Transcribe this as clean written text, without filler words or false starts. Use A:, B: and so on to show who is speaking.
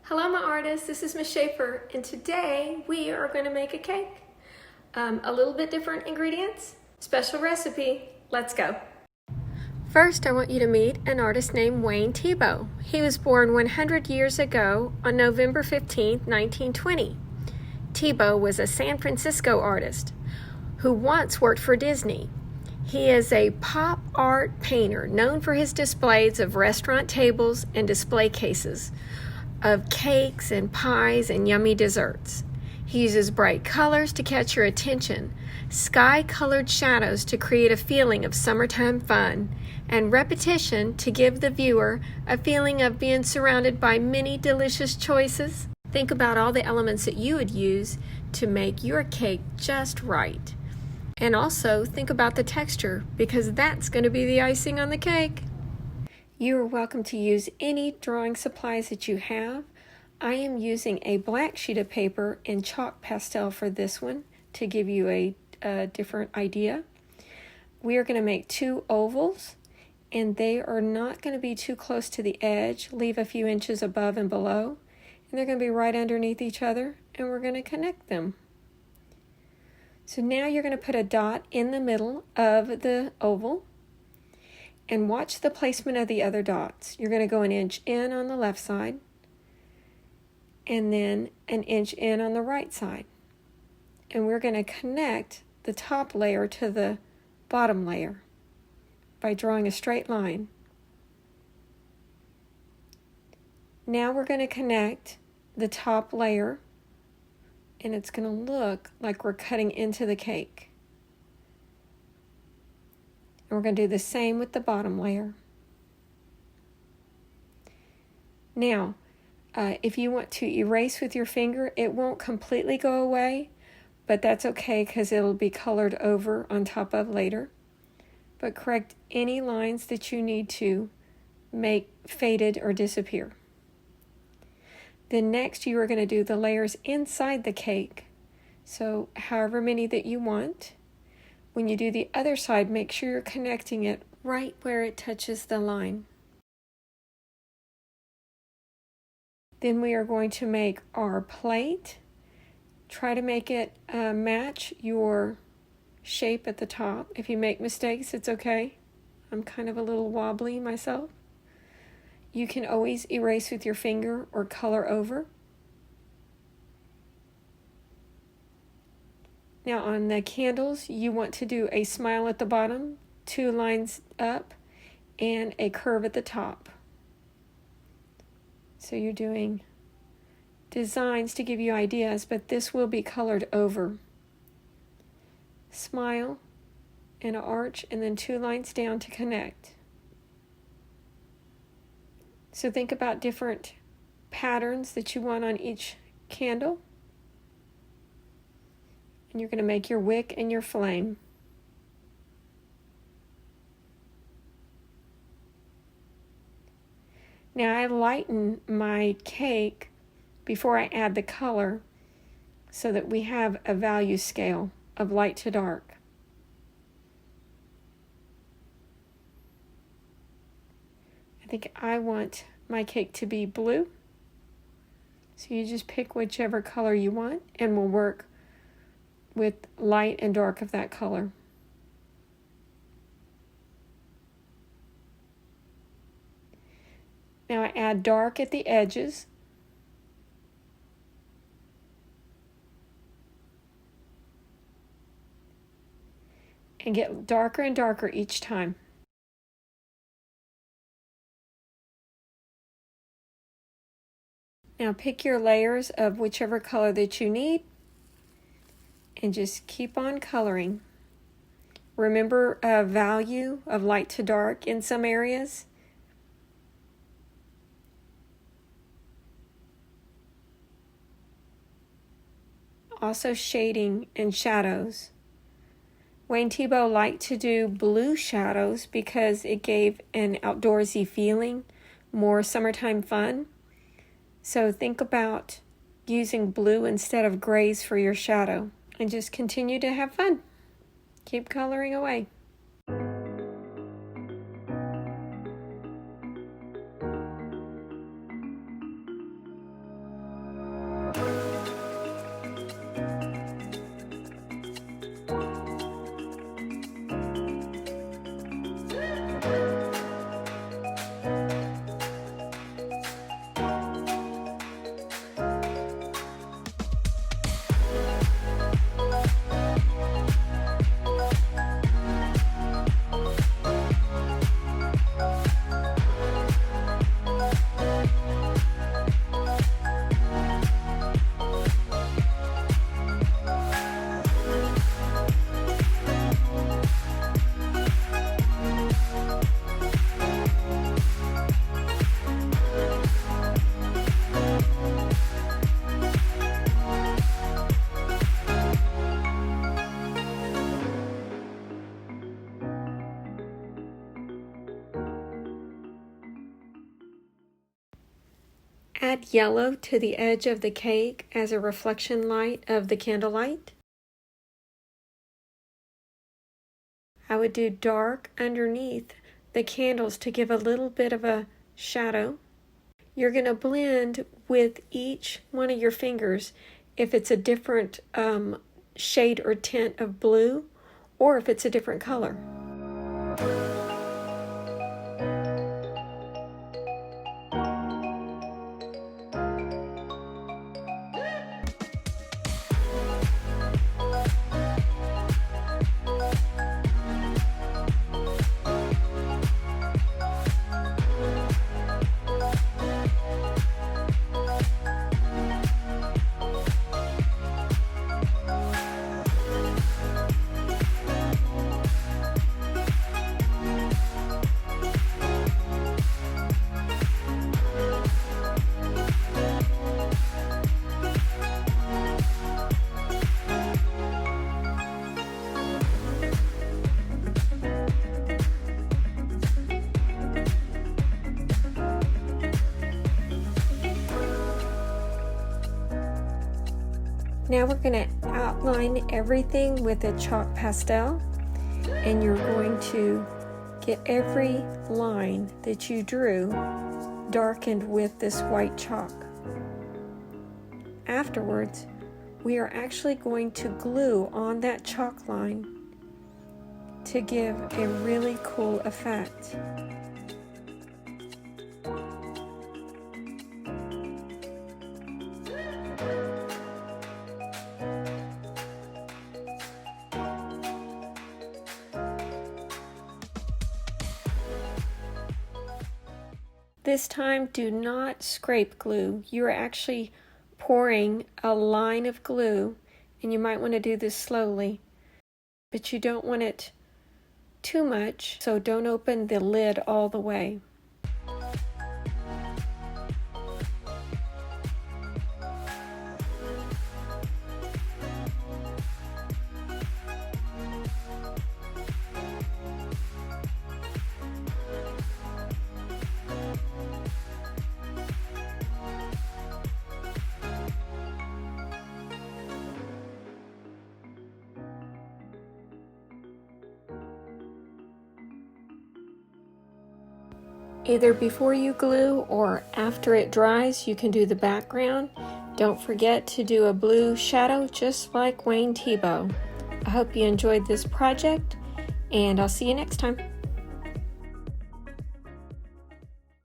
A: Hello my artists, this is Miss Schaefer, and today we are going to make a cake. A little bit different ingredients, special recipe, let's go. First I want you to meet an artist named Wayne Thiebaud. He was born 100 years ago on November 15, 1920. Thiebaud was a San Francisco artist who once worked for Disney. He is a pop art painter known for his displays of restaurant tables and display cases of cakes and pies and yummy desserts. He uses bright colors to catch your attention, sky-colored shadows to create a feeling of summertime fun, and repetition to give the viewer a feeling of being surrounded by many delicious choices. Think about all the elements that you would use to make your cake just right. And also think about the texture, because that's going to be the icing on the cake. You are welcome to use any drawing supplies that you have. I am using a black sheet of paper and chalk pastel for this one to give you a different idea. We are going to make 2 ovals, and they are not going to be too close to the edge. Leave a few inches above and below, and they're going to be right underneath each other, and we're going to connect them. So now you're going to put a dot in the middle of the oval. And watch the placement of the other dots. You're going to go an inch in on the left side, and then an inch in on the right side. And we're going to connect the top layer to the bottom layer by drawing a straight line. Now we're going to connect the top layer, and it's going to look like we're cutting into the cake. And we're going to do the same with the bottom layer. Now, if you want to erase with your finger, it won't completely go away, but that's okay because it'll be colored over on top of later. But correct any lines that you need to make faded or disappear. Then next you are going to do the layers inside the cake. So however many that you want. When you do the other side, make sure you're connecting it right where it touches the line. Then we are going to make our plate. Try to make it match your shape at the top. If you make mistakes, it's okay. I'm kind of a little wobbly myself. You can always erase with your finger or color over. Now on the candles, you want to do a smile at the bottom, 2 lines up, and a curve at the top. So you're doing designs to give you ideas, but this will be colored over. Smile and an arch, and then 2 lines down to connect. So think about different patterns that you want on each candle. And you're going to make your wick and your flame. Now I lighten my cake before I add the color so that we have a value scale of light to dark. I think I want my cake to be blue. So you just pick whichever color you want, and we'll work with light and dark of that color. Now I add dark at the edges. And get darker and darker each time. Now pick your layers of whichever color that you need, and just keep on coloring. Remember a value of light to dark in some areas. Also shading and shadows. Wayne Thiebaud liked to do blue shadows because it gave an outdoorsy feeling, more summertime fun. So think about using blue instead of grays for your shadow. And just continue to have fun. Keep coloring away. add yellow to the edge of the cake as a reflection light of the candlelight. I would do dark underneath the candles to give a little bit of a shadow. You're going to blend with each one of your fingers if it's a different shade or tint of blue, or if it's a different color. Now we're going to outline everything with a chalk pastel, and you're going to get every line that you drew darkened with this white chalk. Afterwards, we are actually going to glue on that chalk line to give a really cool effect. This time, do not scrape glue. You are actually pouring a line of glue, and you might want to do this slowly, but you don't want it too much, so don't open the lid all the way. Either before you glue or after it dries, you can do the background. Don't forget to do a blue shadow just like Wayne Thiebaud. I hope you enjoyed this project, and I'll see you next time.